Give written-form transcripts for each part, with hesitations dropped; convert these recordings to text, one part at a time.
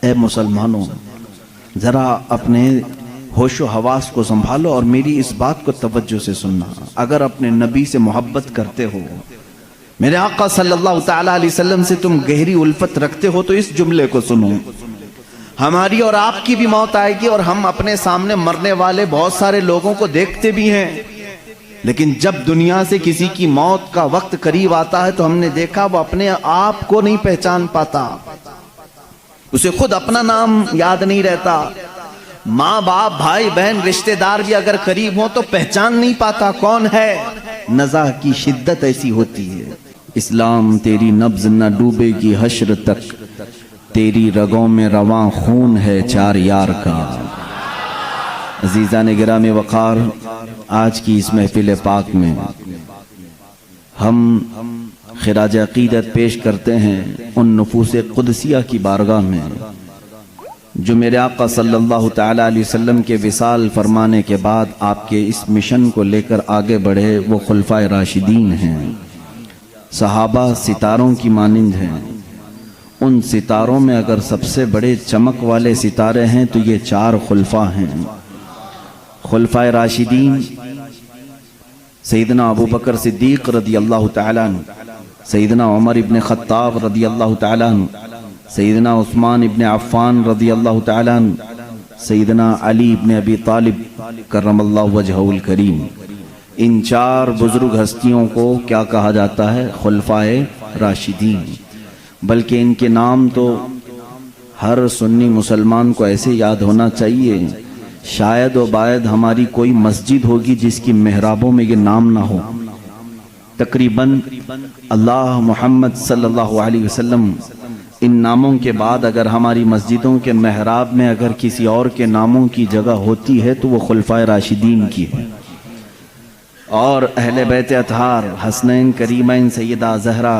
اے مسلمانوں، ذرا اپنے ہوش و حواس کو سنبھالو اور میری اس بات کو توجہ سے سننا۔ اگر اپنے نبی سے محبت کرتے ہو، میرے آقا صلی اللہ تعالی علیہ وسلم سے تم گہری الفت رکھتے ہو، تو اس جملے کو سنو۔ ہماری اور آپ کی بھی موت آئے گی، اور ہم اپنے سامنے مرنے والے بہت سارے لوگوں کو دیکھتے بھی ہیں، لیکن جب دنیا سے کسی کی موت کا وقت قریب آتا ہے تو ہم نے دیکھا وہ اپنے آپ کو نہیں پہچان پاتا، اسے خود اپنا نام یاد نہیں رہتا۔ ماں باپ بھائی بہن رشتہ دار بھی اگر قریب ہوں تو پہچان نہیں پاتا کون ہے۔ نزع کی شدت ایسی ہوتی ہے۔ اسلام تیری نبض نہ ڈوبے گی حشر تک، تیری رگوں میں رواں خون ہے چار یار کا۔ عزیزان گرامی وقار، آج کی اس محفل پاک میں ہم خراج عقیدت پیش کرتے ہیں ان نفوس قدسیہ کی بارگاہ میں جو میرے آقا صلی اللہ تعالی علیہ وسلم کے وصال فرمانے کے بعد آپ کے اس مشن کو لے کر آگے بڑھے۔ وہ خلفائے راشدین ہیں، صحابہ ستاروں کی مانند ہیں۔ ان ستاروں میں اگر سب سے بڑے چمک والے ستارے ہیں تو یہ چار خلفاء ہیں۔ خلفائے راشدین سیدنا ابو بکر صدیق رضی اللہ تعالیٰ عنہ، سیدنا عمر ابن خطاب رضی اللہ تعالیٰ عنہ، سیدنا عثمان ابن عفان رضی اللہ تعالیٰ عنہ، سیدنا علی ابن ابی طالب کرم اللہ وجہہ الکریم۔ ان چار بزرگ ہستیوں کو کیا کہا جاتا ہے؟ خلفائے راشدین۔ بلکہ ان کے نام تو ہر سنی مسلمان کو ایسے یاد ہونا چاہیے، شاید و باید ہماری کوئی مسجد ہوگی جس کی محرابوں میں یہ نام نہ ہو۔ تقریباً اللہ محمد صلی اللہ علیہ وسلم ان ناموں کے بعد اگر ہماری مسجدوں کے محراب میں اگر کسی اور کے ناموں کی جگہ ہوتی ہے تو وہ خلفائے راشدین کی ہے، اور اہل بیت اطہار حسنین کریمین سیدہ زہرا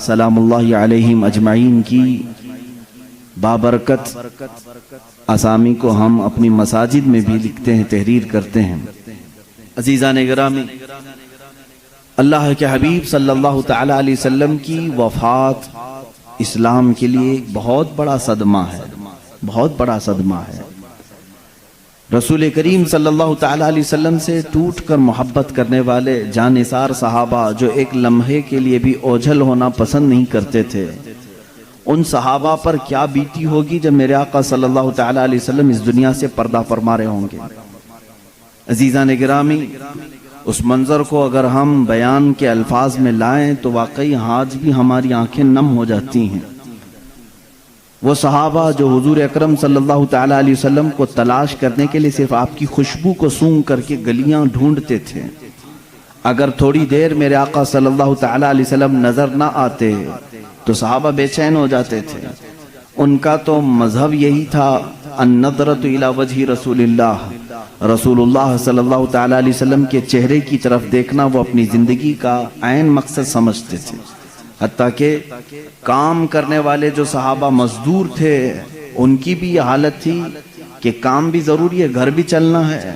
سلام اللہ علیہم اجمعین کی بابرکت اسامی کو ہم اپنی مساجد میں بھی لکھتے ہیں، تحریر کرتے ہیں۔ عزیزان گرامی، اللہ کے حبیب صلی اللہ تعالی علیہ وسلم کی وفات اسلام کے لیے ایک بہت بڑا صدمہ ہے، بہت بڑا صدمہ ہے۔ رسول کریم صلی اللہ تعالی علیہ وسلم سے ٹوٹ کر محبت کرنے والے جانثار صحابہ جو ایک لمحے کے لیے بھی اوجھل ہونا پسند نہیں کرتے تھے، ان صحابہ پر کیا بیتی ہوگی جب میرے آقا صلی اللہ تعالی علیہ وسلم اس دنیا سے پردہ فرما رہے ہوں گے۔ عزیزان گرامی، اس منظر کو اگر ہم بیان کے الفاظ میں لائیں تو واقعی آج بھی ہماری آنکھیں نم ہو جاتی ہیں۔ وہ صحابہ جو حضور اکرم صلی اللہ تعالی علیہ وسلم کو تلاش کرنے کے لیے صرف آپ کی خوشبو کو سونگھ کر کے گلیاں ڈھونڈتے تھے، اگر تھوڑی دیر میرے آقا صلی اللہ تعالی علیہ وسلم نظر نہ آتے تو صحابہ بے چین ہو جاتے تھے۔ ان کا تو مذہب یہی تھا، النظرۃ الی وجہ رسول اللہ، رسول اللہ صلی اللہ تعالی علیہ وسلم کے چہرے کی طرف دیکھنا وہ اپنی زندگی کا عین مقصد سمجھتے تھے۔ حتیٰ کہ کام کرنے والے جو صحابہ مزدور تھے ان کی بھی یہ حالت تھی کہ کام بھی ضروری ہے، گھر بھی چلنا ہے،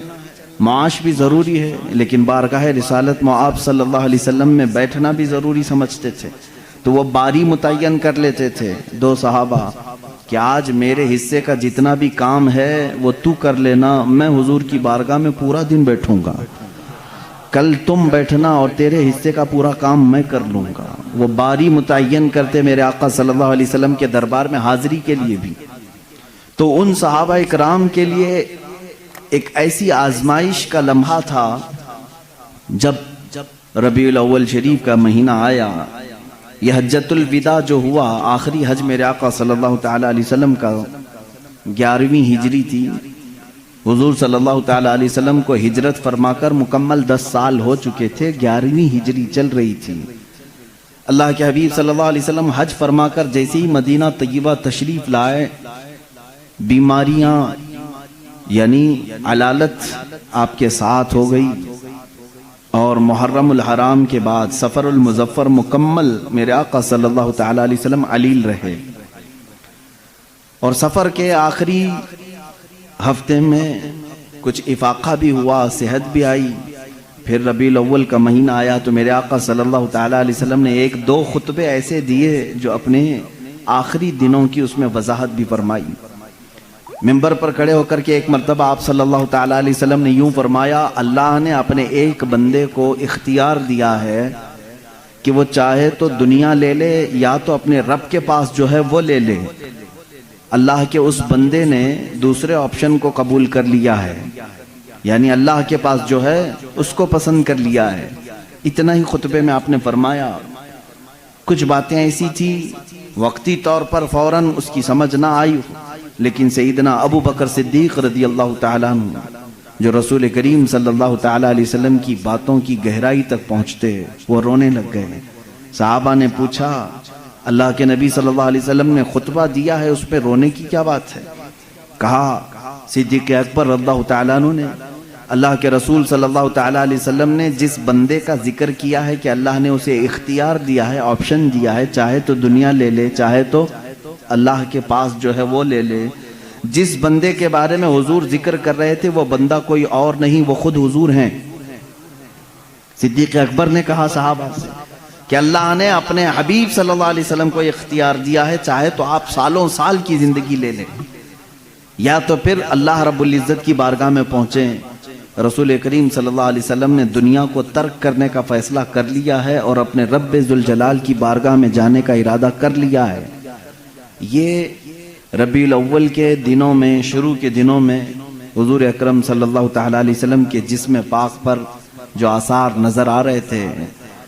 معاش بھی ضروری ہے، لیکن بارگاہ رسالت مآب صلی اللہ علیہ وسلم میں بیٹھنا بھی ضروری سمجھتے تھے۔ تو وہ باری متعین کر لیتے تھے دو صحابہ کہ آج میرے حصے کا جتنا بھی کام ہے وہ تو کر لینا، میں حضور کی بارگاہ میں پورا دن بیٹھوں گا، کل تم بیٹھنا اور تیرے حصے کا پورا کام میں کر لوں گا۔ وہ باری متعین کرتے میرے آقا صلی اللہ علیہ وسلم کے دربار میں حاضری کے لیے بھی۔ تو ان صحابہ اکرام کے لیے ایک ایسی آزمائش کا لمحہ تھا جب ربیع الاول شریف کا مہینہ آیا، یہ حجۃ الوداع جو ہوا، آخری حج میرے آقا صلی اللہ تعالی علیہ وسلم کا 11ویں ہجری تھی۔ حضور صلی اللہ تعالی علیہ وسلم کو ہجرت فرما کر مکمل 10 سال ہو چکے تھے، 11ویں ہجری چل رہی تھی۔ اللہ کے حبیب صلی اللہ علیہ وسلم حج فرما کر جیسے ہی مدینہ طیبہ تشریف لائے، بیماریاں یعنی علالت آپ کے ساتھ ہو گئی، اور محرم الحرام کے بعد سفر المظفر مکمل میرے آقا صلی اللہ تعالی علیہ وسلم علیل رہے، اور سفر کے آخری ہفتے میں کچھ افاقہ بھی ہوا، صحت بھی آئی۔ پھر ربیع الاول کا مہینہ آیا تو میرے آقا صلی اللہ تعالی علیہ وسلم نے 1-2 خطبے ایسے دیے جو اپنے آخری دنوں کی اس میں وضاحت بھی فرمائی۔ منبر پر کھڑے ہو کر کے ایک مرتبہ آپ صلی اللہ تعالیٰ علیہ وسلم نے یوں فرمایا، اللہ نے اپنے ایک بندے کو اختیار دیا ہے کہ وہ چاہے تو دنیا لے لے یا تو اپنے رب کے پاس جو ہے وہ لے لے۔ اللہ کے اس بندے نے دوسرے آپشن کو قبول کر لیا ہے، یعنی اللہ کے پاس جو ہے اس کو پسند کر لیا ہے۔ اتنا ہی خطبے میں آپ نے فرمایا۔ کچھ باتیں ایسی تھی وقتی طور پر فوراً اس کی سمجھ نہ آئی، لیکن سیدنا ابو بکر صدیق رضی اللہ تعالیٰ عنہ جو رسول کریم صلی اللہ تعالیٰ علیہ وسلم کی باتوں کی گہرائی تک پہنچتے، وہ رونے لگ گئے۔ صحابہ نے پوچھا، اللہ کے نبی صلی اللہ علیہ وسلم نے خطبہ دیا ہے، اس پہ رونے کی کیا بات ہے؟ کہا صدیق اکبر رضی اللہ تعالیٰ عنہ نے، اللہ کے رسول صلی اللہ تعالیٰ علیہ وسلم نے جس بندے کا ذکر کیا ہے کہ اللہ نے اسے اختیار دیا ہے، آپشن دیا ہے، چاہے تو دنیا لے لے چاہے تو اللہ کے پاس جو ہے وہ لے لے، جس بندے کے بارے میں حضور ذکر کر رہے تھے وہ بندہ کوئی اور نہیں، وہ خود حضور ہیں۔ صدیق اکبر نے کہا صحابہ سے کہ اللہ نے اپنے حبیب صلی اللہ علیہ وسلم کو اختیار دیا ہے، چاہے تو آپ سالوں سال کی زندگی لے لیں یا تو پھر اللہ رب العزت کی بارگاہ میں پہنچیں۔ رسول کریم صلی اللہ علیہ وسلم نے دنیا کو ترک کرنے کا فیصلہ کر لیا ہے اور اپنے رب ذوالجلال کی بارگاہ میں جانے کا ارادہ کر لیا ہے۔ یہ ربیع الاول کے دنوں میں، شروع کے دنوں میں حضور اکرم صلی اللہ تعالیٰ علیہ وسلم کے جسم پاک پر جو آثار نظر آ رہے تھے،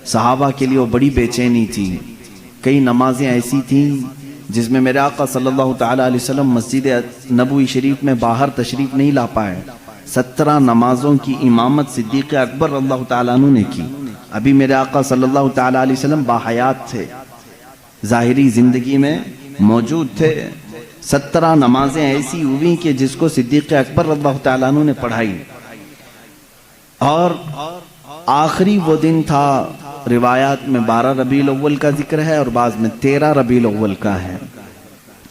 صحابہ کے لیے وہ بڑی بے چینی تھی۔ کئی نمازیں ایسی تھیں جس میں میرے آقا صلی اللہ تعالیٰ علیہ وسلم مسجد نبوی شریف میں باہر تشریف نہیں لا پائے۔ 17 نمازوں کی امامت صدیق اکبر رضی اللہ تعالیٰ عنہ نے کی۔ ابھی میرے آقا صلی اللہ تعالیٰ علیہ وسلم باحیات تھے، ظاہری زندگی میں موجود تھے۔ 17 نمازیں ایسی ہوئی کہ جس کو صدیق اکبر رضی اللہ تعالیٰ عنہ نے پڑھائی، اور آخری وہ دن تھا، روایات میں 12 ربیع الاول کا ذکر ہے اور بعض میں 13 ربیع الاول کا ہے۔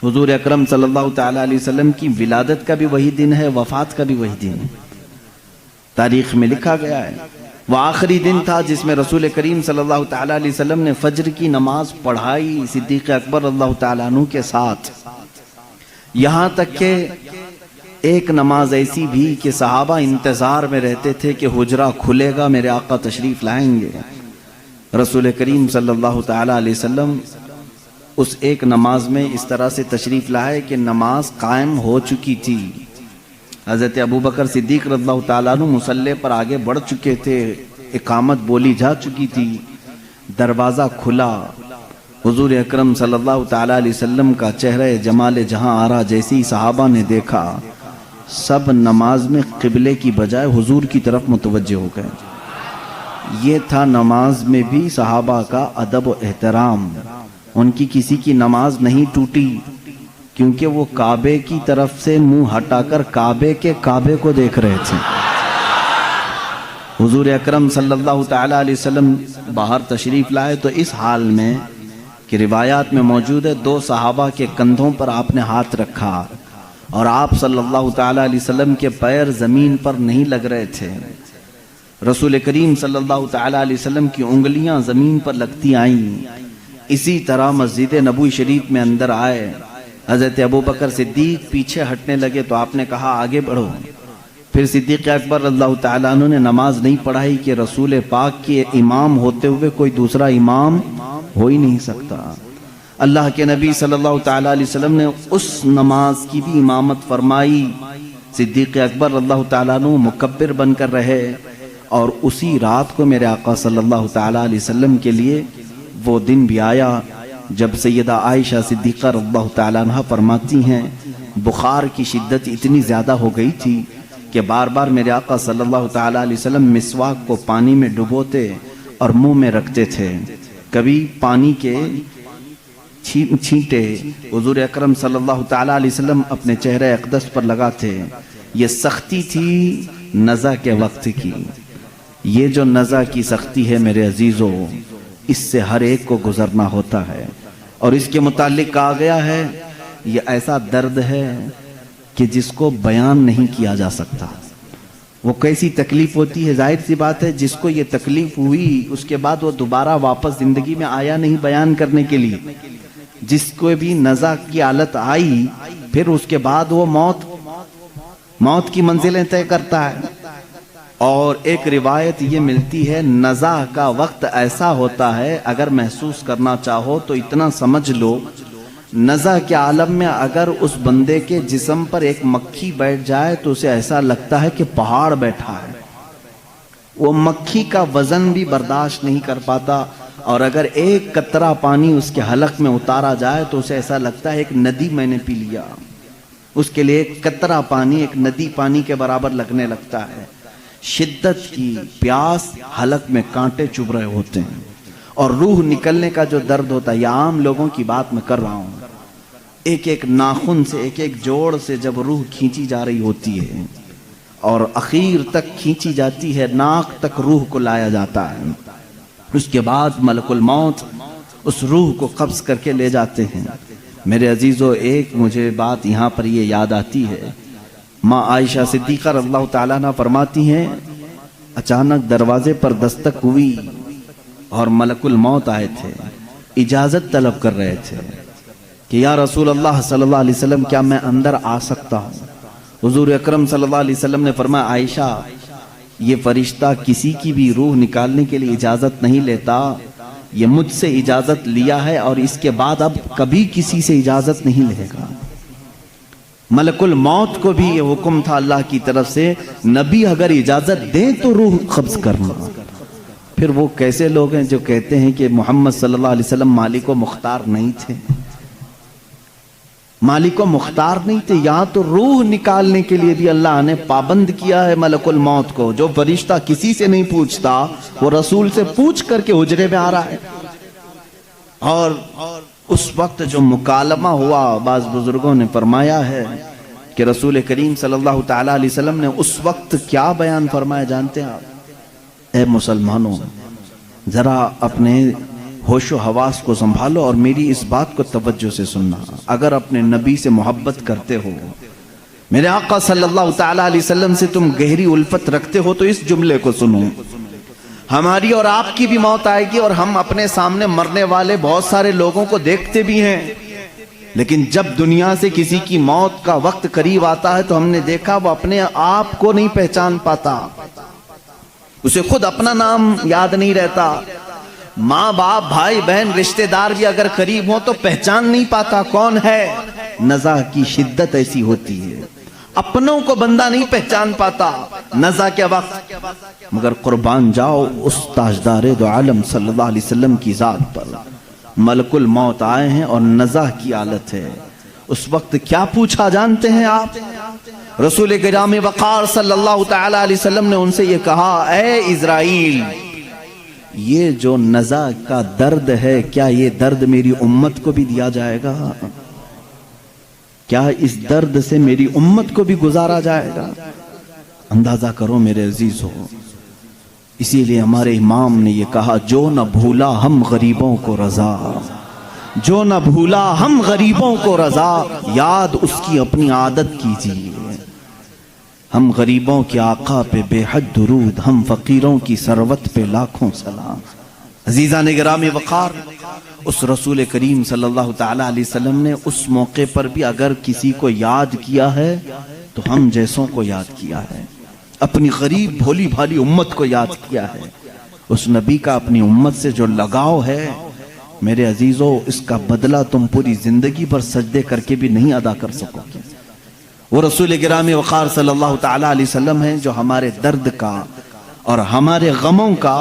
حضور اکرم صلی اللہ تعالیٰ علیہ وسلم کی ولادت کا بھی وہی دن ہے، وفات کا بھی وہی دن ہے، تاریخ میں لکھا گیا ہے۔ وہ آخری دن تھا جس میں رسول کریم صلی اللہ تعالیٰ علیہ وسلم نے فجر کی نماز پڑھائی صدیق اکبر رضی اللہ تعالیٰ عنہ کے ساتھ، یہاں تک کہ ایک نماز ایسی بھی کہ صحابہ انتظار میں رہتے تھے کہ حجرہ کھلے گا، میرے آقا تشریف لائیں گے۔ رسول کریم صلی اللہ تعالیٰ علیہ وسلم اس ایک نماز میں اس طرح سے تشریف لائے کہ نماز قائم ہو چکی تھی۔ حضرت ابوبکر صدیق رضی اللہ تعالیٰ عنہ مصلی پر آگے بڑھ چکے تھے، اقامت بولی جا چکی تھی، دروازہ کھلا، حضور اکرم صلی اللہ تعالیٰ علیہ وسلم کا چہرہ جمال جہاں آرا جیسے ہی صحابہ نے دیکھا، سب نماز میں قبلے کی بجائے حضور کی طرف متوجہ ہو گئے۔ یہ تھا نماز میں بھی صحابہ کا ادب و احترام، ان کی کسی کی نماز نہیں ٹوٹی، کیونکہ وہ کعبے کی طرف سے منہ ہٹا کر کعبے کے کعبے کو دیکھ رہے تھے۔ حضور اکرم صلی اللہ تعالیٰ علیہ وسلم باہر تشریف لائے تو اس حال میں کہ روایات میں موجود ہے 2 صحابہ کے کندھوں پر آپ نے ہاتھ رکھا اور آپ صلی اللہ تعالیٰ علیہ وسلم کے پیر زمین پر نہیں لگ رہے تھے۔ رسول کریم صلی اللہ تعالیٰ علیہ وسلم کی انگلیاں زمین پر لگتی آئیں۔ اسی طرح مسجد نبوی شریف میں اندر آئے، حضرت ابوبکر صدیق پیچھے ہٹنے لگے تو آپ نے کہا آگے بڑھو۔ پھر صدیق اکبر رضی اللہ تعالیٰ عنہ نے نماز نہیں پڑھائی کہ رسول پاک کے امام ہوتے ہوئے کوئی دوسرا امام ہو ہی نہیں سکتا۔ اللہ کے نبی صلی اللہ تعالیٰ علیہ وسلم نے اس نماز کی بھی امامت فرمائی۔ صدیق اکبر رضی اللہ تعالیٰ عنہ مکبر بن کر رہے، اور اسی رات کو میرے آقا صلی اللہ تعالیٰ علیہ وسلم کے لیے وہ دن بھی آیا جب سیدہ عائشہ صدیقہ رضی اللہ تعالیٰ عنہ فرماتی ہیں بخار کی شدت اتنی زیادہ ہو گئی تھی کہ بار بار میرے آقا صلی اللہ تعالیٰ علیہ وسلم مسواک کو پانی میں ڈبوتے اور منہ میں رکھتے تھے، کبھی پانی کے چھینٹے حضور اکرم صلی اللہ تعالیٰ علیہ وسلم اپنے چہرے اقدس پر لگاتے۔ یہ سختی تھی نزع کے وقت کی، یہ جو نزع کی سختی ہے میرے عزیزوں، اس سے ہر ایک کو گزرنا ہوتا ہے، اور اس کے متعلق کہا گیا ہے یہ ایسا درد ہے کہ جس کو بیان نہیں کیا جا سکتا۔ وہ کیسی تکلیف ہوتی ہے، ظاہر سی بات ہے جس کو یہ تکلیف ہوئی اس کے بعد وہ دوبارہ واپس زندگی میں آیا نہیں بیان کرنے کے لیے، جس کو بھی نزع کی حالت آئی پھر اس کے بعد وہ موت کی منزلیں طے کرتا ہے۔ اور ایک روایت یہ ملتی ہے نزع کا وقت ایسا ہوتا ہے، اگر محسوس کرنا چاہو تو اتنا سمجھ لو، نزع کے عالم میں اگر اس بندے کے جسم پر ایک مکھی بیٹھ جائے تو اسے ایسا لگتا ہے کہ پہاڑ بیٹھا ہے، وہ مکھی کا وزن بھی برداشت نہیں کر پاتا، اور اگر ایک قطرہ پانی اس کے حلق میں اتارا جائے تو اسے ایسا لگتا ہے ایک ندی میں نے پی لیا، اس کے لیے ایک قطرہ پانی ایک ندی پانی کے برابر لگنے لگتا ہے۔ شدت کی پیاس، حلق میں کانٹے چبھ رہے ہوتے ہیں، اور روح نکلنے کا جو درد ہوتا ہے، یہ عام لوگوں کی بات میں کر رہا ہوں، ایک ایک ناخن سے ایک ایک جوڑ سے جب روح کھینچی جا رہی ہوتی ہے اور اخیر تک کھینچی جاتی ہے، ناک تک روح کو لایا جاتا ہے، اس کے بعد ملک الموت اس روح کو قبض کر کے لے جاتے ہیں۔ میرے عزیزو، ایک مجھے بات یہاں پر یہ یاد آتی ہے، ماں عائشہ صدیقہ رضی اللہ تعالیٰ عنہ فرماتی ہیں اچانک دروازے پر دستک ہوئی اور ملک الموت آئے تھے، اجازت طلب کر رہے تھے کہ یا رسول اللہ صلی اللہ علیہ وسلم کیا میں اندر آ سکتا ہوں؟ حضور اکرم صلی اللہ علیہ وسلم نے فرمایا عائشہ یہ فرشتہ کسی کی بھی روح نکالنے کے لیے اجازت نہیں لیتا، یہ مجھ سے اجازت لیا ہے اور اس کے بعد اب کبھی کسی سے اجازت نہیں لے گا۔ ملک الموت کو بھی یہ حکم تھا اللہ کی طرف سے، نبی اگر اجازت دیں تو روح قبض کرنا۔ پھر وہ کیسے لوگ ہیں جو کہتے ہیں کہ محمد صلی اللہ علیہ وسلم مالک و مختار نہیں تھے؟ مالک و مختار نہیں تھے، یہاں تو روح نکالنے کے لیے بھی اللہ نے پابند کیا ہے ملک الموت کو، جو فرشتہ کسی سے نہیں پوچھتا وہ رسول سے پوچھ کر کے حجرے میں آ رہا ہے۔ اور اس وقت جو مکالمہ ہوا، بعض بزرگوں نے فرمایا ہے کہ رسول کریم صلی اللہ تعالیٰ علیہ وسلم نے اس وقت کیا بیان فرمایا جانتے ہیں آپ؟ اے مسلمانوں، ذرا اپنے ہوش و حواس کو سنبھالو اور میری اس بات کو توجہ سے سننا، اگر اپنے نبی سے محبت کرتے ہو، میرے آقا صلی اللہ تعالیٰ علیہ وسلم سے تم گہری الفت رکھتے ہو، تو اس جملے کو سنو، ہماری اور آپ کی بھی موت آئے گی اور ہم اپنے سامنے مرنے والے بہت سارے لوگوں کو دیکھتے بھی ہیں، لیکن جب دنیا سے کسی کی موت کا وقت قریب آتا ہے تو ہم نے دیکھا وہ اپنے آپ کو نہیں پہچان پاتا، اسے خود اپنا نام یاد نہیں رہتا، ماں باپ بھائی بہن رشتہ دار بھی اگر قریب ہوں تو پہچان نہیں پاتا کون ہے۔ نزع کی شدت ایسی ہوتی ہے، اپنوں کو بندہ نہیں پہچان پاتا نزع کے وقت، مگر قربان جاؤ اس تاجدار دو عالم صلی اللہ علیہ وسلم کی ذات پر، ملک الموت آئے ہیں اور نزع کی حالت ہے۔ اس وقت کیا پوچھا جانتے ہیں آپ؟ رسول کرام وقار صلی اللہ تعالی علیہ وسلم نے ان سے یہ کہا، اے اسرائیل، یہ جو نزع کا درد ہے کیا یہ درد میری امت کو بھی دیا جائے گا؟ کیا اس درد سے میری امت کو بھی گزارا جائے گا؟ اندازہ کرو میرے عزیز ہو، اسی لیے ہمارے امام نے یہ کہا، جو نہ بھولا ہم غریبوں کو رضا، جو نہ بھولا ہم غریبوں کو رضا، یاد اس کی اپنی عادت کیجیے۔ ہم غریبوں کے آقا پہ بے حد درود، ہم فقیروں کی ثروت پہ لاکھوں سلام۔ عزیزان گرامی وقار، اس رسول کریم صلی اللہ تعالیٰ علیہ وسلم نے اس موقع پر بھی اگر کسی کو یاد کیا ہے تو ہم جیسوں کو یاد کیا ہے، اپنی غریب بھولی بھالی امت کو یاد کیا ہے۔ اس نبی کا اپنی امت سے جو لگاؤ ہے میرے عزیزو، اس کا بدلہ تم پوری زندگی پر سجدے کر کے بھی نہیں ادا کر سکو گے۔ وہ رسول گرامی وقار صلی اللہ تعالیٰ علیہ وسلم ہیں جو ہمارے درد کا اور ہمارے غموں کا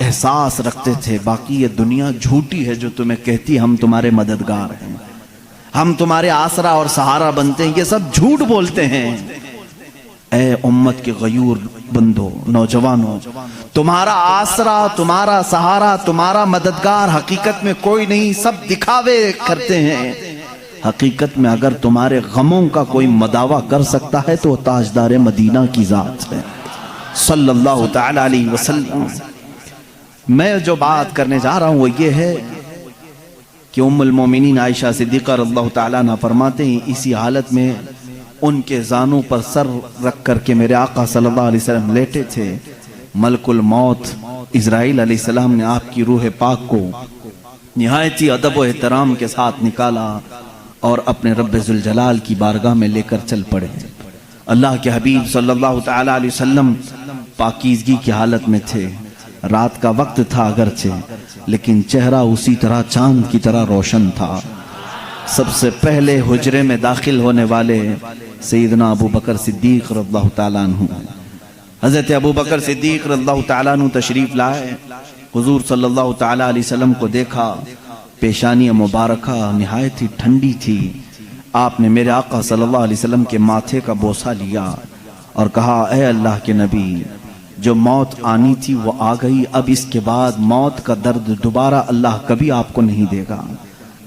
احساس رکھتے تھے۔ باقی یہ دنیا جھوٹی ہے جو تمہیں کہتی ہم تمہارے مددگار ہیں، ہم تمہارے آسرا اور سہارا بنتے ہیں، یہ سب جھوٹ بولتے ہیں۔ اے امت کے غیور بندو، نوجوانوں، تمہارا آسرا، تمہارا سہارا، تمہارا مددگار حقیقت میں کوئی نہیں، سب دکھاوے کرتے ہیں۔ حقیقت میں اگر تمہارے غموں کا کوئی مداوع کر سکتا ہے تو تاجدار مدینہ کی ذات ہے صلی اللہ تعالی علیہ وسلم۔ میں جو بات کرنے جا رہا ہوں وہ یہ ہے کہ ام المومنین عائشہ صدیقہ رضی اللہ تعالیٰ عنہ فرماتے ہیں، اسی حالت میں ان کے زانوں پر سر رکھ کر کے میرے آقا صلی اللہ علیہ وسلم لیٹے تھے، ملک الموت اسرائیل علیہ السلام نے آپ کی روح پاک کو نہایتی ادب و احترام کے ساتھ نکالا اور اپنے رب ذوالجلال کی بارگاہ میں لے کر چل پڑے۔ اللہ کے حبیب صلی اللہ تعالی علیہ وسلم پاکیزگی کی حالت میں تھے، رات کا وقت تھا اگرچہ، لیکن چہرہ اسی طرح چاند کی طرح روشن تھا۔ سب سے پہلے حجرے میں داخل ہونے والے سیدنا ابو بکر صدیق رضی اللہ تعالیٰ عنہ، حضرت ابو بکر صدیق رضی اللہ تعالیٰ عنہ تشریف لائے۔ حضور صلی اللہ تعالیٰ علیہ وسلم کو دیکھا، پیشانی مبارکہ نہایت ہی ٹھنڈی تھی۔ آپ نے میرے آقا صلی اللہ علیہ وسلم کے ماتھے کا بوسہ لیا اور کہا، اے اللہ کے نبی، جو موت آنی تھی وہ آ گئی، اب اس کے بعد موت کا درد دوبارہ اللہ کبھی آپ کو نہیں دے گا،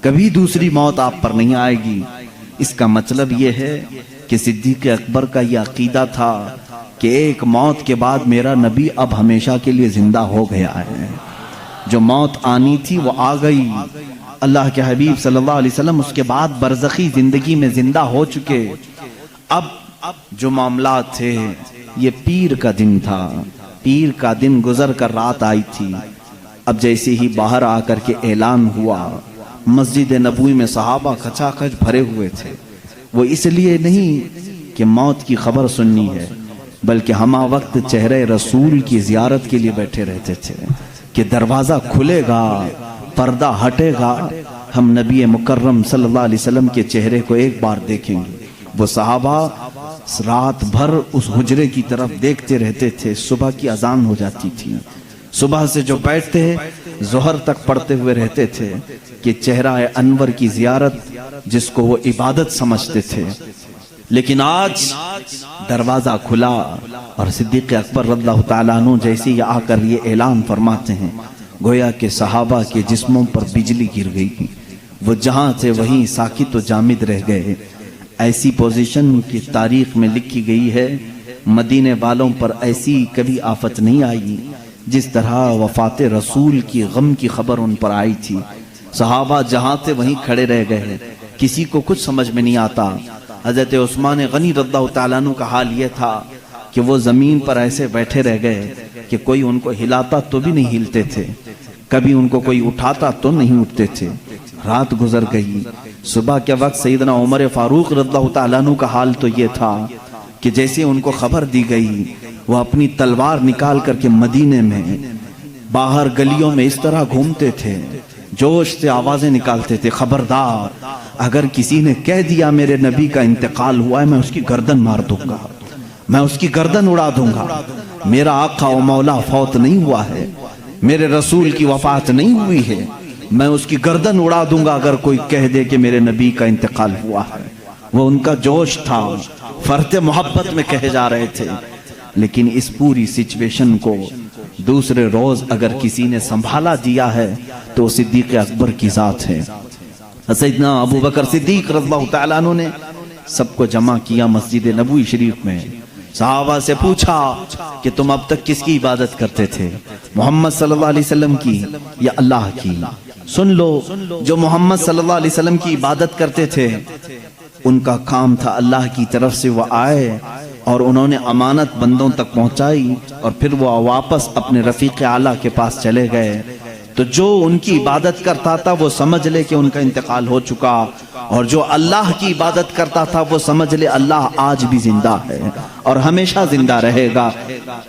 کبھی دوسری موت آپ پر نہیں آئے گی۔ اس کا مطلب یہ ہے کہ صدیق اکبر کا یہ عقیدہ تھا کہ ایک موت کے بعد میرا نبی اب ہمیشہ کے لیے زندہ ہو گیا ہے، جو موت آنی تھی وہ آ گئی۔ اللہ کے حبیب صلی اللہ علیہ وسلم اس کے بعد برزخی زندگی میں زندہ ہو چکے۔ اب جو معاملات تھے، یہ پیر کا دن تھا، پیر کا دن گزر کر رات آئی تھی۔ اب جیسے ہی باہر آ کر کے اعلان ہوا، مسجد نبوی میں صحابہ کھچا کھچ بھرے ہوئے تھے۔ وہ اس لیے نہیں کہ موت کی خبر سننی ہے، بلکہ ہمہ وقت چہرے رسول کی زیارت کے لیے بیٹھے رہتے تھے کہ دروازہ کھلے گا، پردہ ہٹے گا، ہم نبی مکرم صلی اللہ علیہ وسلم کے چہرے کو ایک بار دیکھیں گے۔ وہ صحابہ رات بھر اس حجرے کی طرف دیکھتے رہتے تھے۔ صبح کی اذان ہو جاتی تھی، صبح سے جو بیٹھتے ظہر تک پڑھتے ہوئے رہتے تھے کہ چہرہ انور کی زیارت جس کو وہ عبادت سمجھتے تھے۔ لیکن آج دروازہ کھلا اور صدیق اکبر رضی اللہ تعالیٰ عنہ جیسے ہی آ کر یہ اعلان فرماتے ہیں، گویا کہ صحابہ کے جسموں پر بجلی گر گئی، وہ جہاں تھے وہیں ساکت و جامد رہ گئے۔ ایسی پوزیشن کی تاریخ میں لکھی گئی ہے، مدینے والوں پر ایسی کبھی آفت نہیں آئی جس طرح وفات رسول کی غم کی خبر ان پر آئی تھی۔ صحابہ جہاں تھے وہیں کھڑے رہ گئے، کسی کو کچھ سمجھ میں نہیں آتا۔ حضرت عثمان غنی رضی اللہ تعالیٰ عنہ کا حال یہ تھا کہ وہ زمین پر ایسے بیٹھے رہ گئے کہ کوئی ان کو ہلاتا تو بھی نہیں ہلتے تھے، کبھی ان کو کوئی اٹھاتا تو نہیں اٹھتے تھے۔ رات گزر گئی، صبح کے وقت سیدنا عمر فاروق رضی اللہ تعالیٰ عنہ کا حال تو یہ تھا کہ جیسے ان کو خبر دی گئی، وہ اپنی تلوار نکال کر کے مدینے میں باہر گلیوں میں اس طرح گھومتے تھے، جوش سے آوازیں نکالتے تھے، خبردار اگر کسی نے کہہ دیا میرے نبی کا انتقال ہوا ہے، میں اس کی گردن مار دوں گا، میں اس کی گردن اڑا دوں گا۔ میرا آقا و مولا فوت نہیں ہوا ہے، میرے رسول کی وفات نہیں ہوئی ہے، میں اس کی گردن اڑا دوں گا اگر کوئی کہہ دے کہ میرے نبی کا انتقال ہوا ہے۔ وہ ان کا جوش تھا، فرط محبت میں کہے جا رہے تھے۔ لیکن اس پوری سچویشن کو دوسرے روز اگر کسی نے سنبھالا دیا ہے تو صدیق اکبر کی ذات ہے۔ سیدنا ابو بکر صدیق رضی اللہ تعالیٰ عنہ نے سب کو جمع کیا مسجد نبوی شریف میں۔ صحابہ سے پوچھا کہ تم اب تک کس کی عبادت کرتے تھے، محمد صلی اللہ علیہ وسلم کی یا اللہ کی؟ سن لو، جو محمد صلی اللہ علیہ وسلم کی عبادت کرتے تھے ان کا کام تھا اللہ کی طرف سے وہ آئے اور انہوں نے امانت بندوں تک پہنچائی اور پھر وہ واپس اپنے رفیق اعلیٰ کے پاس چلے گئے۔ تو جو ان کی عبادت کرتا تھا وہ سمجھ لے کہ ان کا انتقال ہو چکا، اور جو اللہ کی عبادت کرتا تھا وہ سمجھ لے اللہ آج بھی زندہ ہے اور ہمیشہ زندہ رہے گا۔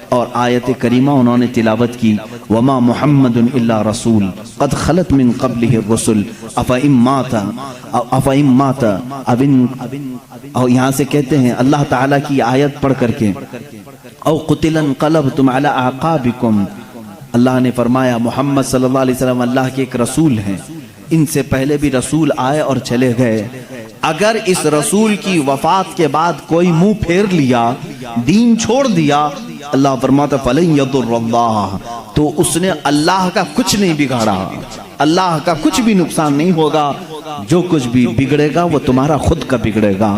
اور آیت کریمہ انہوں نے تلاوت کی، وما محمد الا رسول قد خلت من قبلہ الرسل افئن مات اور یہاں سے کہتے ہیں اللہ تعالیٰ کی آیت پڑھ کر کے، او قتلا انقلبتم علی اعقابکم، اللہ نے فرمایا محمد صلی اللہ علیہ وسلم اللہ کے ایک رسول ہیں، ان سے پہلے بھی رسول آئے اور چلے گئے، اگر اس رسول کی وفات کے بعد کوئی منہ پھیر لیا، دین چھوڑ دیا، اللہ فرماتا فَلَن يَضُرَّ اللَّهَ، تو اس نے اللہ کا کچھ نہیں بگاڑا، اللہ کا کچھ بھی نقصان نہیں ہوگا، جو کچھ بھی بگڑے گا وہ تمہارا خود کا بگڑے گا۔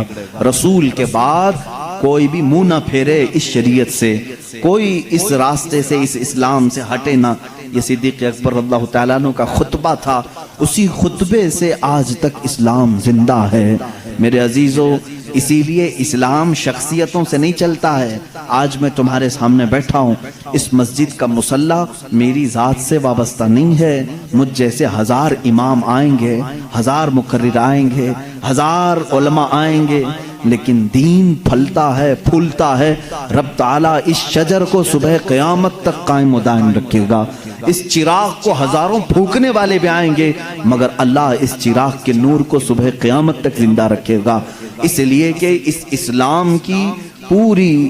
رسول کے بعد کوئی بھی منہ نہ پھیرے اس شریعت سے، کوئی اس راستے سے، اس اسلام سے ہٹے نہ۔ یہ صدیق اکبر رضی اللہ تعالیٰ عنہ کا خطبہ تھا، اسی خطبے سے آج تک اسلام زندہ ہے۔ میرے عزیزو، اسی لیے اسلام شخصیتوں سے نہیں چلتا ہے. آج میں تمہارے سامنے بیٹھا ہوں, اس مسجد کا مصلی میری ذات سے وابستہ نہیں ہے. مجھ جیسے 1000 امام آئیں گے, 1000 مقرر آئیں گے, 1000 علماء آئیں گے, لیکن دین پھلتا ہے, پھولتا ہے. رب تعالیٰ اس شجر کو صبح قیامت تک قائم و دائم رکھے گا. اس چراغ کو ہزاروں پھونکنے والے بھی آئیں گے, مگر اللہ اس چراغ کے نور کو صبح قیامت تک زندہ رکھے گا. اس لیے کہ اس اسلام کی پوری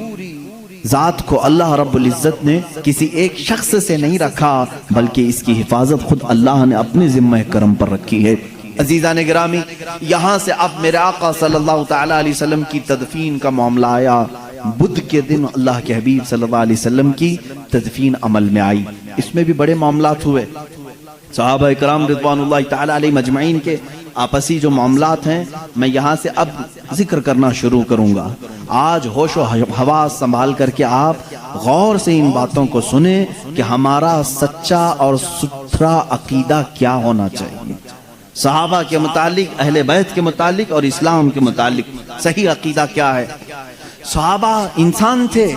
ذات کو اللہ رب العزت نے کسی ایک شخص سے نہیں رکھا, بلکہ اس کی حفاظت خود اللہ نے اپنے ذمہ کرم پر رکھی ہے. عزیزان گرامی, یہاں سے اب میرے آقا صلی اللہ تعالیٰ علیہ وسلم کی تدفین کا معاملہ آیا. بدھ کے دن اللہ کے حبیب صلی اللہ علیہ وسلم کی تدفین عمل میں آئی. اس میں بھی بڑے معاملات ہوئے. صحابہ کرام رضوان اللہ تعالیٰ علیہ مجمعین کے آپسی جو معاملات ہیں میں یہاں سے اب ذکر کرنا شروع کروں گا. آج ہوش و حواس سنبھال کر کے آپ غور سے ان باتوں کو سنیں کہ ہمارا سچا اور ستھرا عقیدہ کیا ہونا چاہیے. صحابہ کے متعلق, اہل بیت کے متعلق اور اسلام کے متعلق صحیح عقیدہ کیا ہے. صحابہ انسان تھے.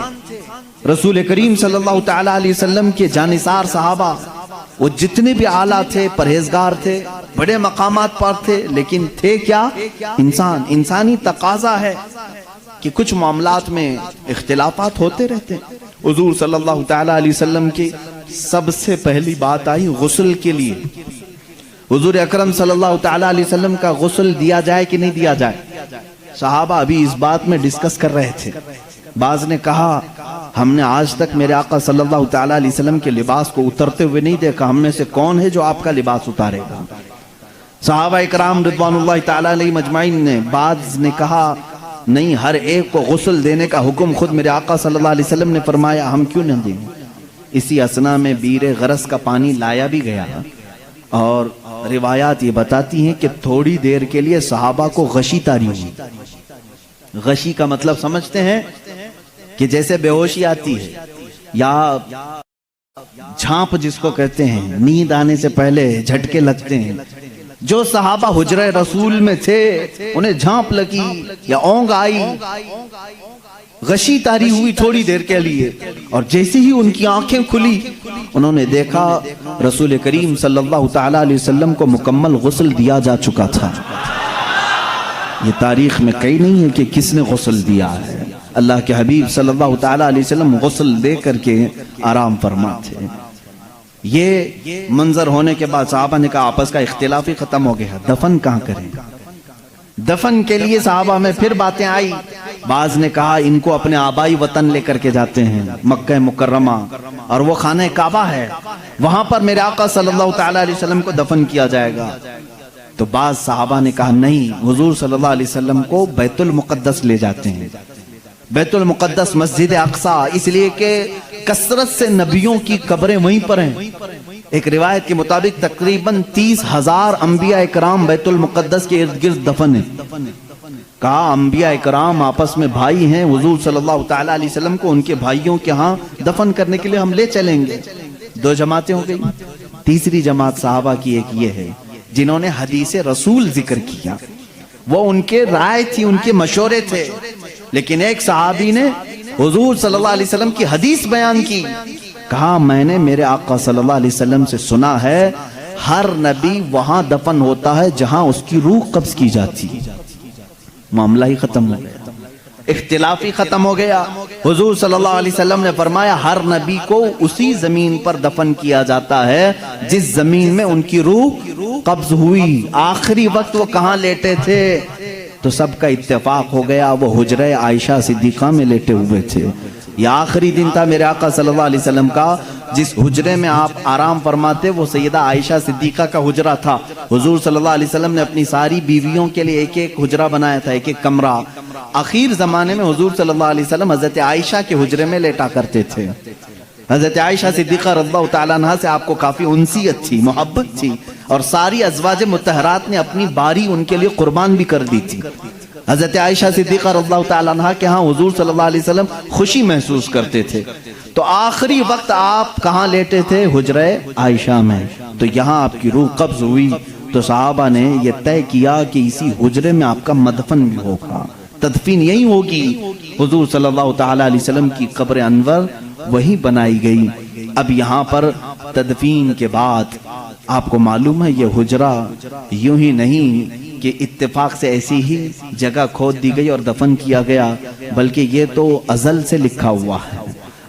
رسول کریم صلی اللہ تعالیٰ علیہ وسلم کے جانثار صحابہ, وہ جتنے بھی اعلیٰ تھے, پرہیزگار تھے, بڑے مقامات پر تھے, لیکن تھے کیا؟ انسان. انسانی تقاضا ہے کہ کچھ معاملات میں اختلافات ہوتے رہتے ہیں. حضور صلی اللہ تعالیٰ علیہ وسلم کی سب سے پہلی بات آئی غسل کے لیے. حضور اکرم صلی اللہ تعالیٰ علیہ وسلم کا غسل دیا جائے کہ نہیں دیا جائے. صحابہ ابھی اس بات میں ڈسکس کر رہے تھے. بعض نے کہا ہم نے آج تک میرے آقا صلی اللہ تعالیٰ علیہ وسلم کے لباس کو اترتے ہوئے نہیں دیکھا, ہم میں سے کون ہے جو آپ کا لباس اتارے گا. صحابہ کرام رضوان اللہ تعالیٰ علیہ مجمعین نے, بعض نے کہا نہیں, ہر ایک کو غسل دینے کا حکم خود میرے آقا صلی اللہ علیہ وسلم نے فرمایا, ہم کیوں نہ دیں. اسی اسنا میں بیر غرس کا پانی لایا بھی گیا, اور روایات یہ بتاتی ہیں کہ تھوڑی دیر کے لیے صحابہ کو غشی طاری ہوئی. غشی کا مطلب سمجھتے ہیں کہ جیسے بے ہوشی آتی ہے یا جھانپ جس کو کہتے ہیں, نیند آنے سے پہلے جھٹکے لگتے ہیں. جو صحابہ حجرہ رسول میں تھے انہیں جھانپ لگی یا اونگ آئی, غشی طاری ہوئی تھوڑی دیر کے لیے, اور جیسے ہی ان کی آنکھیں کھلی انہوں نے دیکھا رسول کریم صلی اللہ تعالیٰ علیہ وسلم کو مکمل غسل دیا جا چکا تھا. یہ تاریخ میں کہیں نہیں ہے کہ کس نے غسل دیا ہے. اللہ کے حبیب صلی اللہ تعالیٰ علیہ وسلم غسل دے کر کے آرام فرما تھے. یہ منظر ہونے کے بعد صحابہ نے کہا آپس کا اختلاف ہی ختم ہو گیا, دفن کہاں کریں. دفن کے لیے صحابہ میں پھر باتیں آئی. بعض نے کہا ان کو اپنے آبائی وطن لے کر کے جاتے ہیں مکہ مکرمہ, اور وہ خانہ کعبہ ہے, وہاں پر میرے آقا صلی اللہ تعالیٰ علیہ وسلم کو دفن کیا جائے گا. تو بعض صحابہ نے کہا نہیں, حضور صلی اللہ علیہ وسلم کو بیت المقدس لے جاتے ہیں. بیت المقدس مسجد اقصیٰ, اس لیے کہ کثرت سے نبیوں کی قبریں وہیں پر ہیں. ایک روایت کے مطابق تقریباً 30,000 انبیاء اکرام بیت المقدس کے ارد گرد دفن ہیں. کہا انبیاء اکرام آپس میں بھائی ہیں, حضور صلی اللہ تعالیٰ علیہ وسلم کو ان کے بھائیوں کے ہاں دفن کرنے کے لیے ہم لے چلیں گے. 2 جماعتیں ہو گئی. تیسری جماعت صحابہ کی ایک یہ ہے جنہوں نے حدیث رسول ذکر کیا. وہ ان کے رائے تھی, ان کے مشورے تھے, لیکن ایک صحابی نے حضور صلی اللہ علیہ وسلم کی حدیث بیان کی. کہا میں نے میرے آقا صلی اللہ علیہ وسلم سے سنا ہے ہر نبی وہاں دفن ہوتا ہے جہاں اس کی روح قبض کی جاتی. معاملہ ہی ختم ہو گیا, اختلاف ہی ختم ہو گیا. حضور صلی اللہ علیہ وسلم نے فرمایا ہر نبی کو اسی زمین پر دفن کیا جاتا ہے جس زمین میں ان کی روح قبض ہوئی. آخری وقت وہ کہاں لیٹے تھے؟ تو سب کا اتفاق ہو گیا وہ حجرہ عائشہ صدیقہ میں لیٹے ہوئے تھے. یہ آخری دن تھا میرے آقا صلی اللہ علیہ وسلم کا, جس حجرے میں آپ آرام فرماتے وہ سیدہ عائشہ صدیقہ کا حجرہ تھا. حضور صلی اللہ علیہ وسلم نے اپنی ساری بیویوں کے لیے ایک ایک حجرہ بنایا تھا, ایک ایک کمرہ. آخر زمانے میں حضور صلی اللہ علیہ وسلم حضرت عائشہ کے حجرے میں لیٹا کرتے تھے. حضرت عائشہ صدیقہ رضی اللہ تعالیٰ عنہ سے آپ کو کافی انسیت تھی, محبت تھی, اور ساری ازواج مطہرات نے اپنی باری ان کے لیے قربان بھی کر دی تھی. حضرت عائشہ صدیقہ رضی اللہ تعالیٰ عنہ کے ہاں حضور صلی اللہ علیہ وسلم خوشی محسوس کرتے تھے. تو آخری وقت آپ کہاں لیٹے تھے؟ حجرہ عائشہ میں. تو یہاں آپ کی روح قبض ہوئی. تو صحابہ نے یہ طے کیا کہ اسی حجرے میں آپ کا مدفن بھی ہوگا. تدفین یہی ہوگی. حضور صلی اللہ تعالی علیہ وسلم کی قبر انور وہی بنائی گئی. اب یہاں پر تدفین کے بعد آپ کو معلوم ہے یہ حجرہ یوں ہی نہیں کہ اتفاق سے ایسی ہی جگہ کھود دی گئی اور دفن کیا گیا، بلکہ یہ تو ازل سے لکھا ہوا ہے،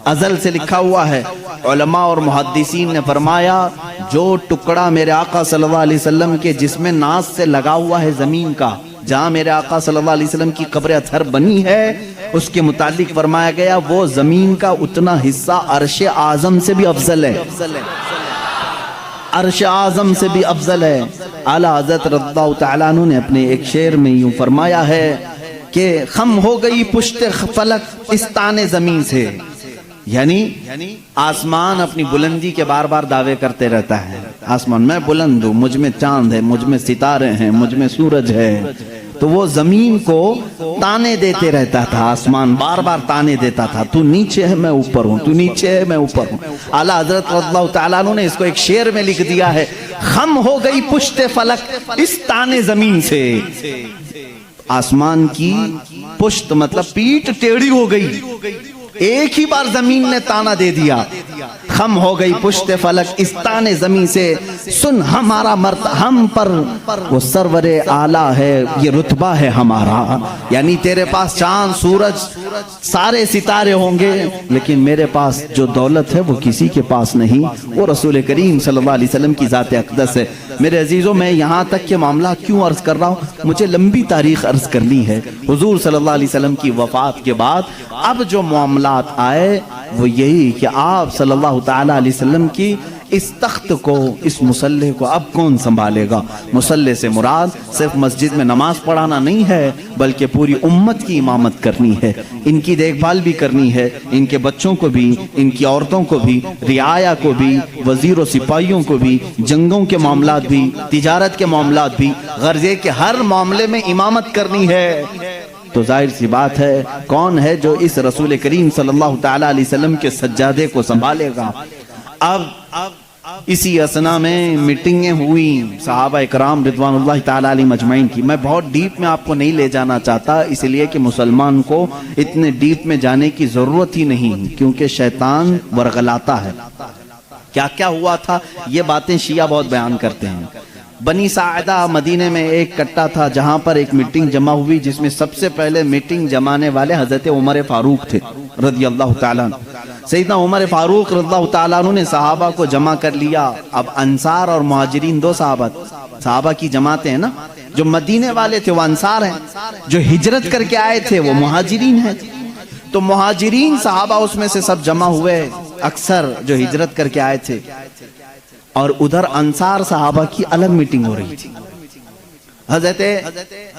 ازل سے لکھا ہوا ہے. علماء اور محدثین نے فرمایا جو ٹکڑا میرے آقا صلی اللہ علیہ وسلم کے جسم ناز سے لگا ہوا ہے زمین کا، جہاں میرے آقا صلی اللہ علیہ وسلم کی قبر اطہر بنی ہے، اس کے متعلق فرمایا گیا وہ زمین کا اتنا حصہ عرش اعظم سے بھی افضل ہے، عرش اعظم سے بھی افضل ہے. اعلیٰ حضرت رضی اللہ تعالیٰ عنہ نے اپنے ایک شعر میں یوں فرمایا ہے کہ خم ہو گئی پشت فلک اس تانے زمین سے، یعنی آسمان اپنی بلندی کے بار بار دعوے کرتے رہتا ہے، آسمان میں بلند ہوں، مجھ میں چاند ہے، مجھ میں ستارے ہیں، مجھ میں سورج ہے. تو وہ زمین کو تانے دیتے رہتا تھا، آسمان بار بار تانے دیتا تھا، تو نیچے ہے میں اوپر ہوں، تو نیچے ہے میں اوپر ہوں. اعلیٰ حضرت رضی اللہ تعالیٰ عنہ نے اس کو ایک شعر میں لکھ دیا ہے، خم ہو گئی پشت فلک اس تانے زمین سے. آسمان کی پشت مطلب پیٹ ٹیڑھی ہو گئی، ایک ہی بار زمین نے تانا دے دیا. خم ہو گئی پشت فلک اس تانے زمین سے، سن ہمارا ہم پر وہ سرور اعلیٰ ہے، یہ رتبہ ہے ہمارا. یعنی تیرے پاس چاند سورج سارے ستارے ہوں گے، لیکن میرے پاس جو دولت ہے وہ کسی کے پاس نہیں، وہ رسول کریم صلی اللہ علیہ وسلم کی ذات اقدس ہے. میرے عزیزوں میں یہاں تک کہ معاملہ کیوں عرض کر رہا ہوں، مجھے لمبی تاریخ عرض کرنی ہے. حضور صلی اللہ علیہ وسلم کی وفات کے بعد اب جو معاملات آئے وہ یہی کہ آپ صلی اللہ تعالی علیہ وسلم کی اس تخت کو، اس مصلح کو اب کون سنبھالے گا. مصلح سے مراد صرف مسجد میں نماز پڑھانا نہیں ہے، بلکہ پوری امت کی امامت کرنی ہے، ان کی دیکھ بھال بھی کرنی ہے، ان کے بچوں کو بھی، ان کی عورتوں کو بھی، رعایا کو بھی، وزیر و سپاہیوں کو بھی، جنگوں کے معاملات بھی، تجارت کے معاملات بھی، غرضے کے ہر معاملے میں امامت کرنی ہے. تو ظاہر سی بات ہے کون ہے جو اس رسول کریم صلی اللہ تعالی علیہ وسلم کے سجادے کو سنبھالے گا. اب اسی اسنا میں میٹنگیں ہوئی صحابہ اکرام رضوان اللہ تعالی علیہم اجمعین کی. میں بہت ڈیپ میں آپ کو نہیں لے جانا چاہتا، اس لیے کہ مسلمان کو اتنے ڈیپ میں جانے کی ضرورت ہی نہیں، کیونکہ شیطان ورغلاتا ہے. کیا کیا ہوا تھا یہ باتیں شیعہ بہت بیان کرتے ہیں. بنی ساعدہ مدینے میں ایک کٹا تھا جہاں پر ایک میٹنگ جمع ہوئی، جس میں سب سے پہلے میٹنگ جمانے والے حضرت عمر فاروق تھے رضی اللہ تعالیٰ عنہ. سیدنا عمر فاروق رضی اللہ تعالیٰ عنہ نے صحابہ کو جمع کر لیا. اب انصار اور مہاجرین دو صحابہ کی جماعتیں ہیں نا، جو مدینے والے تھے وہ انصار ہیں، جو ہجرت کر کے آئے تھے وہ مہاجرین ہیں. تو مہاجرین صحابہ اس میں سے سب جمع ہوئے، اکثر جو ہجرت کر کے آئے تھے، اور ادھر انصار صحابہ کی الگ میٹنگ ہو رہی تھی. حضرت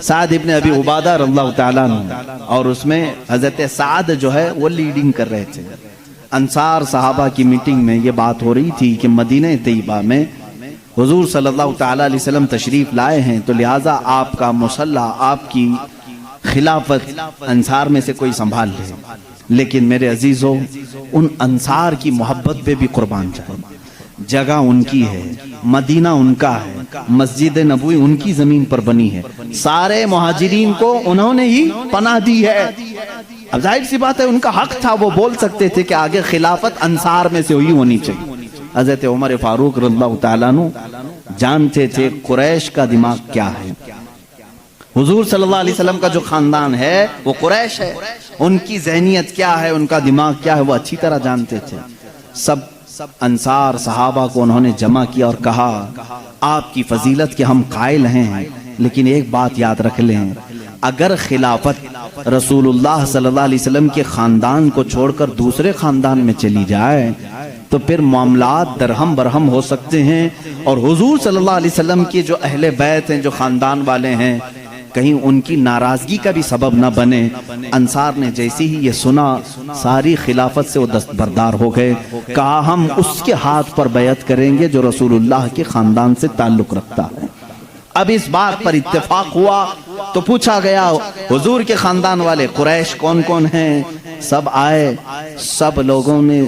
سعد ابن ابی عبادہ رضی اللہ تعالیٰ عنہ، اور اس میں حضرت سعد جو ہے وہ لیڈنگ کر رہے تھے. انصار صحابہ کی میٹنگ میں یہ بات ہو رہی تھی کہ مدینہ طیبہ میں حضور صلی اللہ تعالیٰ علیہ وسلم تشریف لائے ہیں، تو لہٰذا آپ کا مصلی، آپ کی خلافت انصار میں سے کوئی سنبھال لے. لیکن میرے عزیزوں، ان انصار کی محبت پہ بھی قربان جائیں. جگہ ان کی ہے، مدینہ ان کا ہے، مسجد نبوی ان کی زمین پر بنی ہے، سارے مہاجرین کو انہوں نے ہی پناہ دی ہے. اب ظاہر سی بات ہے ان کا حق تھا، وہ بول سکتے تھے کہ آگے خلافت انصار میں سے ہوئی ہونی چاہیے. حضرت عمر فاروق رضی اللہ تعالیٰ عنہ جانتے تھے قریش کا دماغ کیا ہے. حضور صلی اللہ علیہ وسلم کا جو خاندان ہے وہ قریش ہے، ان کی ذہنیت کیا ہے، ان کا دماغ کیا ہے، وہ اچھی طرح جانتے تھے. سب انصار صحابہ کو انہوں نے جمع کیا اور کہا آپ کی فضیلت کے ہم قائل ہیں، لیکن ایک بات یاد رکھ لیں، اگر خلافت رسول اللہ صلی اللہ علیہ وسلم کے خاندان کو چھوڑ کر دوسرے خاندان میں چلی جائے تو پھر معاملات درہم برہم ہو سکتے ہیں، اور حضور صلی اللہ علیہ وسلم کے جو اہل بیت ہیں، جو خاندان والے ہیں، کہیں ان کی ناراضگی کا بھی سبب نہ بنے. انصار نے جیسی ہی یہ سنا ساری خلافت سے وہ دستبردار ہو گئے. کہا ہم اس کے ہاتھ پر بیعت کریں گے جو رسول اللہ کے خاندان سے تعلق رکھتا ہے. اب اس بات پر اتفاق ہوا تو پوچھا گیا حضور کے خاندان والے قریش کون کون ہیں. سب آئے، سب لوگوں نے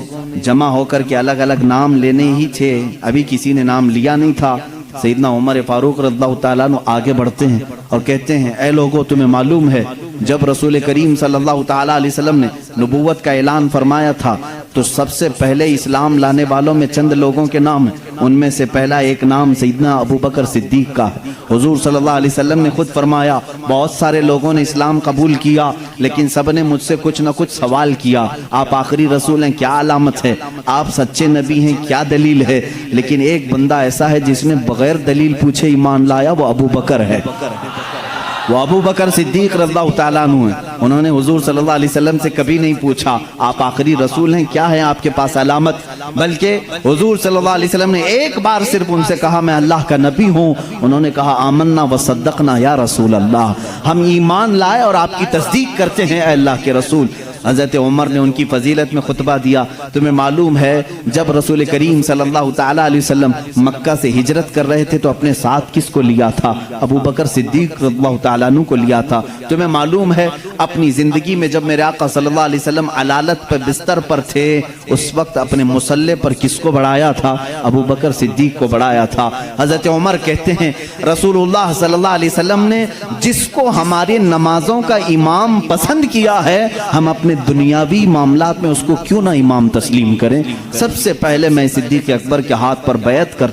جمع ہو کر کے الگ الگ نام لینے ہی تھے، ابھی کسی نے نام لیا نہیں تھا. سیدنا عمر فاروق رضی اللہ تعالیٰ عنہ آگے بڑھتے ہیں اور کہتے ہیں اے لوگوں، تمہیں معلوم ہے جب رسول کریم صلی اللہ تعالی علیہ وسلم نے نبوت کا اعلان فرمایا تھا تو سب سے پہلے اسلام لانے والوں میں چند لوگوں کے نام ہیں. ان میں سے پہلا ایک نام سیدنا ابو بکر صدیق کا ہے. حضور صلی اللہ علیہ وسلم نے خود فرمایا بہت سارے لوگوں نے اسلام قبول کیا لیکن سب نے مجھ سے کچھ نہ کچھ سوال کیا. آپ آخری رسول ہیں, کیا علامت ہے؟ آپ سچے نبی ہیں, کیا دلیل ہے؟ لیکن ایک بندہ ایسا ہے جس نے بغیر دلیل پوچھے ایمان لایا, وہ ابو بکر ہے. وہ ابو بکر صدیق رضی اللہ تعالیٰ عنہ ہیں. انہوں نے حضور صلی اللہ علیہ وسلم سے کبھی نہیں پوچھا آپ آخری رسول ہیں, کیا ہے آپ کے پاس علامت, بلکہ حضور صلی اللہ علیہ وسلم نے ایک بار صرف ان سے کہا میں اللہ کا نبی ہوں. انہوں نے کہا آمنا وصدقنا یا رسول اللہ, ہم ایمان لائے اور آپ کی تصدیق کرتے ہیں اے اللہ کے رسول. حضرت عمر نے ان کی فضیلت میں خطبہ دیا. تمہیں معلوم ہے جب رسول کریم صلی اللہ تعالیٰ علیہ وسلم مکہ سے ہجرت کر رہے تھے تو اپنے ساتھ کس کو لیا تھا؟ ابو بکر صدیق رضی اللہ تعالیٰ عنہ کو لیا تھا. تمہیں معلوم ہے اپنی زندگی میں جب میرے آقا صلی اللہ علیہ وسلم علالت پر بستر پر تھے اس وقت اپنے مصلے پر کس کو بڑھایا تھا؟ ابو بکر صدیق کو بڑھایا تھا. حضرت عمر کہتے ہیں رسول اللہ صلی اللہ علیہ وسلم نے جس کو ہماری نمازوں کا امام پسند کیا ہے, ہم اپنے دنیاوی معاملات میں اس کو کیوں نہ امام تسلیم کریں؟ سب سے پہلے میں صدیق اکبر کے ہاتھ پر بیعت کرتا